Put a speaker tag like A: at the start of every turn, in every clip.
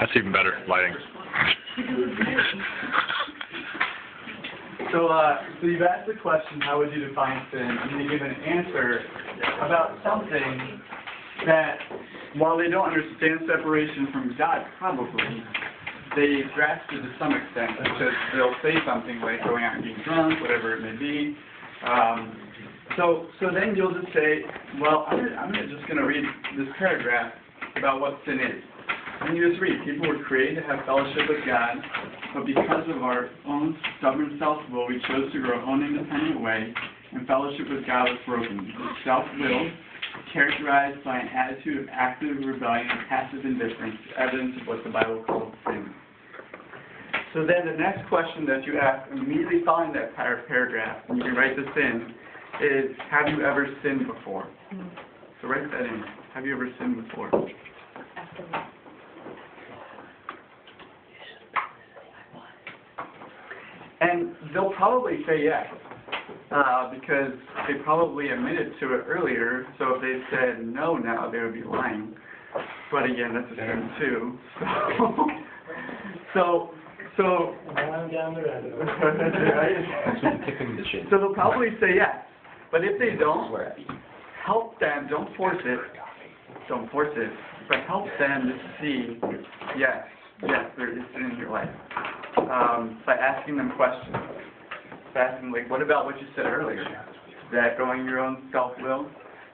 A: That's even better lighting.
B: So you've asked the question, how would you define sin? And you give an answer about something that, while they don't understand separation from God, probably, they grasp it to some extent, because they'll say something like going out and getting drunk, whatever it may be. So then you'll just say, well, I'm just going to read this paragraph about what sin is. And you just read, people were created to have fellowship with God, but because of our own stubborn self-will, we chose to grow our own independent way, and fellowship with God was broken. Self-will, characterized by an attitude of active rebellion and passive indifference, evidence of what the Bible calls sin. So then the next question that you ask immediately following that paragraph, and you can write this in, is, have you ever sinned before? So write that in. Have you ever sinned before? And they'll probably say yes, because they probably admitted to it earlier, so if they said no now, they would be lying. But again, that's a sin too. So they'll probably say yes. But if they don't, help them, don't force it, but help them to see, yes, there is sin in your life. By asking them questions. By asking, like, what about what you said earlier? That going your own self-will?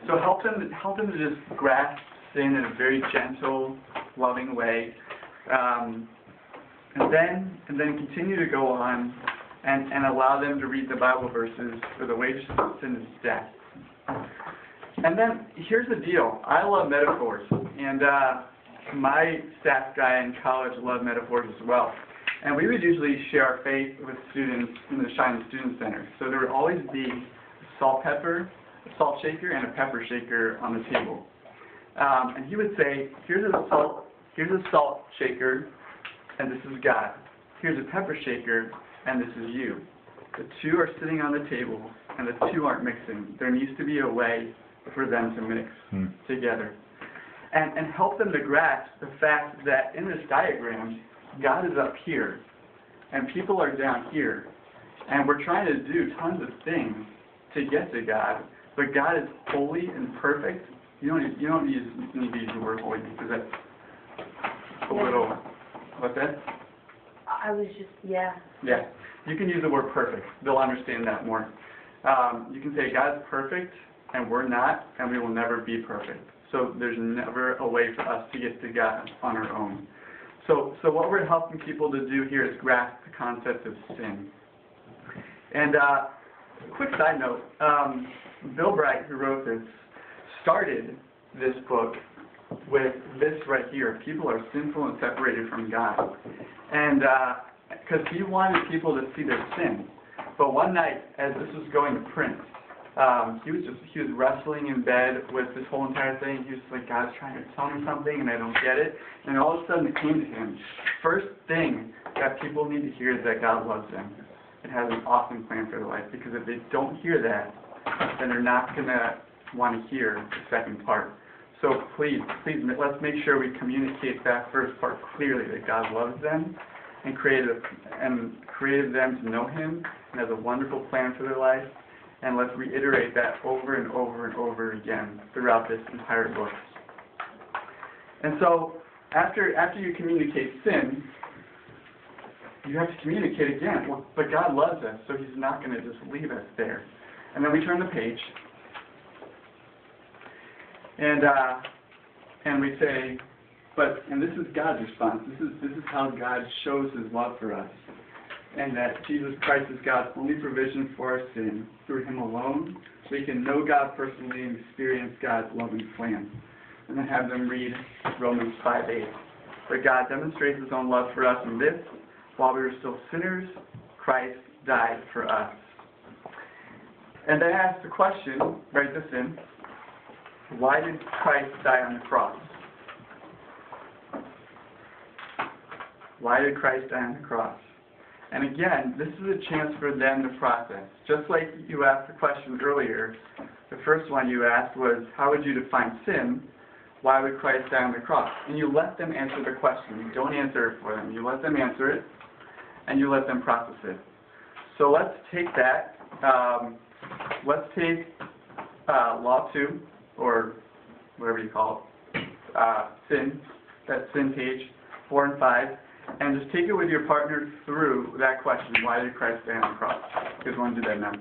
B: So help them to just grasp sin in a very gentle, loving way. And then continue to go on and allow them to read the Bible verses, for the wages of sin is death. And then here's the deal. I love metaphors, and my staff guy in college loved metaphors as well. And we would usually share our faith with students in the Shine Student Center. So there would always be a salt shaker, and a pepper shaker on the table. And he would say, here's a salt shaker, and this is God. Here's a pepper shaker, and this is you. The two are sitting on the table, and the two aren't mixing. There needs to be a way for them to mix together. And help them to grasp the fact that in this diagram, God is up here, and people are down here. And we're trying to do tons of things to get to God, but God is holy and perfect. You don't need to use the word holy, because that's a little, what's that?
C: I was just, yeah.
B: Yeah, you can use the word perfect. They'll understand that more. You can say God's perfect, and we're not, and we will never be perfect. So there's never a way for us to get to God on our own. So what we're helping people to do here is grasp the concept of sin. And quick side note, Bill Bright, who wrote this, started this book with this right here. People are sinful and separated from God. And because he wanted people to see their sin. But one night, as this was going to print, he was wrestling in bed with this whole entire thing. He was like, God's trying to tell me something and I don't get it. And all of a sudden it came to him. First thing that people need to hear is that God loves them and has an awesome plan for their life. Because if they don't hear that, then they're not going to want to hear the second part. So please, let's make sure we communicate that first part clearly, that God loves them and created them to know Him and has a wonderful plan for their life. And let's reiterate that over and over and over again throughout this entire book. And so, after you communicate sin, you have to communicate again. Well, but God loves us, so He's not going to just leave us there. And then we turn the page, and we say, and this is God's response. This is how God shows His love for us. And that Jesus Christ is God's only provision for our sin. Through Him alone, we can know God personally and experience God's loving plan. And then have them read Romans 5:8. But God demonstrates His own love for us in this: while we were still sinners, Christ died for us. And then ask the question, write this in: why did Christ die on the cross? Why did Christ die on the cross? And again, this is a chance for them to process. Just like you asked the question earlier, the first one you asked was, how would you define sin? why would Christ die on the cross? And you let them answer the question. You don't answer it for them. You let them answer it, and you let them process it. So let's take that. Let's take Law 2, or whatever you call it, sin, that sin page, 4 and 5, and just take it with your partner through that question, why did Christ die on the cross? You guys want to do that now?